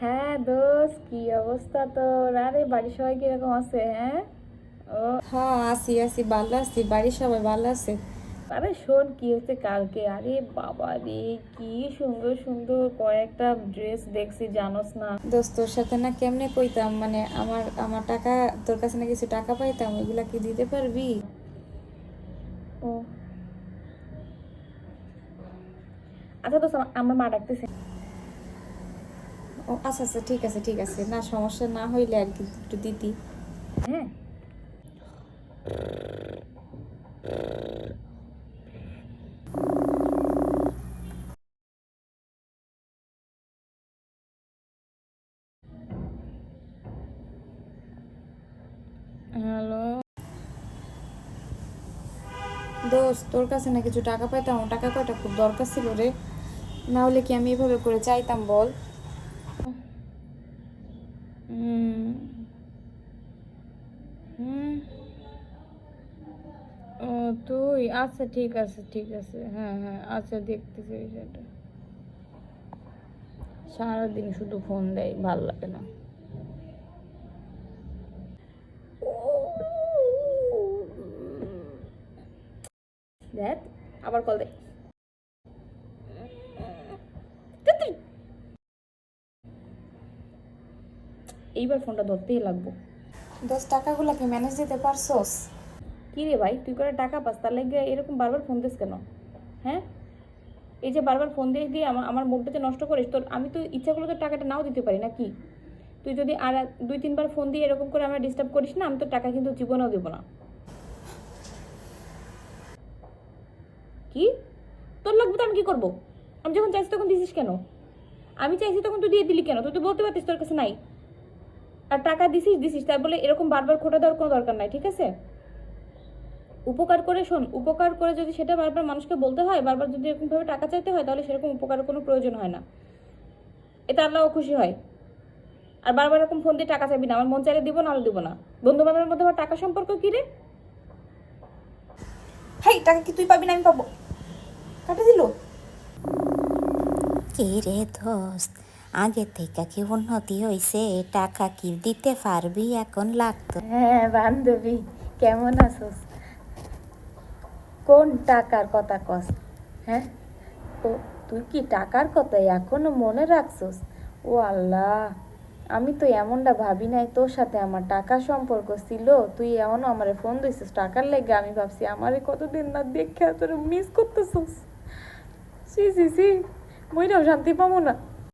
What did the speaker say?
হ্যাঁ দোস্ত, কি অবস্থা তোর? আরে বাড়ির সবাই কিরকম আছে? হ্যাঁ, ও হ্যাঁ, আছি আছি, ভালো আছি। বাড়ির সবাই ভালো আছে? আরে শোন, কি হচ্ছে কালকে? আরে বাবা রে, কি সুন্দর সুন্দর কয়েকটা ড্রেস দেখছি, জানোস না? দোস্ত, তোর সাথে না কেমনে কইতাম, মানে আমার আমার টাকা, তোর কাছে না কিছু টাকা পাইতাম, এগুলা কি দিতে পারবি? ও আচ্ছা দোস্ত, আমার মা ডাকতেছে। ও আচ্ছা আচ্ছা, ঠিক আছে ঠিক আছে, না সমস্যা না হইলে আর কি একটু দিতি। হ্যাঁ, হ্যালো। দোস্ত, তোর কাছে না কিছু টাকা পাইতাম, আমার টাকা কয়টা খুব দরকার ছিল রে। না হলে কি আমি এভাবে করে চাইতাম বল? হুম হুম ও তুই, আচ্ছা ঠিক আছে ঠিক আছে, হ্যাঁ হ্যাঁ, আচ্ছা দেখতেছি বিষয়টা। সারাদিন শুধু ফোন দেয়, ভাল লাগে না। দেখ, আবার কল দে। এইবার ফোনটা ধরতেই লাগবো। দোস্ত, টাকাগুলা কি ম্যানেজ দিতে পারছোস? কি রে ভাই, তুই করে টাকা পাস, তার লাগে এরকম বারবার ফোন দিস কেন? হ্যাঁ, এই যে বারবার ফোন দিয়ে দিয়ে আমার আমার মুডটা যে নষ্ট করিস, তোর আমি তো ইচ্ছা করলে তোর টাকাটা নাও দিতে পারি না কি? তুই যদি আর দুই তিনবার ফোন দিয়ে এরকম করে আমার ডিস্টার্ব করিস না, আমি তোর টাকা কিন্তু জীবনেও দেবো না। কি? তোর লাগবে তো আমি কি করবো? আমি যখন চাইছি তখন দিছিস কেন? আমি চাইছি তখন তুই দিয়ে দিলি কেন? তুই তো বলতে পারতিস তোর কাছে নাই। আর টাকা দিছিস দিছিস, তাই বলে এরকম বারবার খোটা দেওয়ার কোনো দরকার নাই, ঠিক আছে? উপকার করে শোন, উপকার করে যদি সেটা বারবার মানুষকে বলতে হয়, বারবার যদি এরকমভাবে টাকা চাইতে হয়, তাহলে সেরকম উপকারের কোনো প্রয়োজন হয় না। এতে আল্লাহও খুশি হয়। আর বারবার এরকম ফোন দিয়ে টাকা চাইবি না, আমার মন চাইলে দিব, নাহলে দিব না। বন্ধু বান্ধবের মধ্যে আবার টাকা সম্পর্ক কি রে? হেই, টাকা কি তুই পাবি না আমি পাবো? কাটা দিল। কি রে দোস্ত, আগে থেকে কি উন্নতি হয়েছে? টাকা কি দিতে পারবি এখন? লাগতো। হ্যাঁ বান্ধবী, কেমন আছোস? কোন টাকার কথা কস? হ্যাঁ, ও তুই কি টাকার কথা এখনো মনে রাখছস? ও আল্লাহ, আমি তো এমনটা ভাবি নাই তোর সাথে আমার টাকার সম্পর্ক ছিল। তুই এমনও আমারে ফোন দিছিস টাকার লেগে, আমি ভাবছি আমারে কতদিন না দেখে তোর মিস করতেছস। সি সি সি, মইরাও শান্তি পাবো না।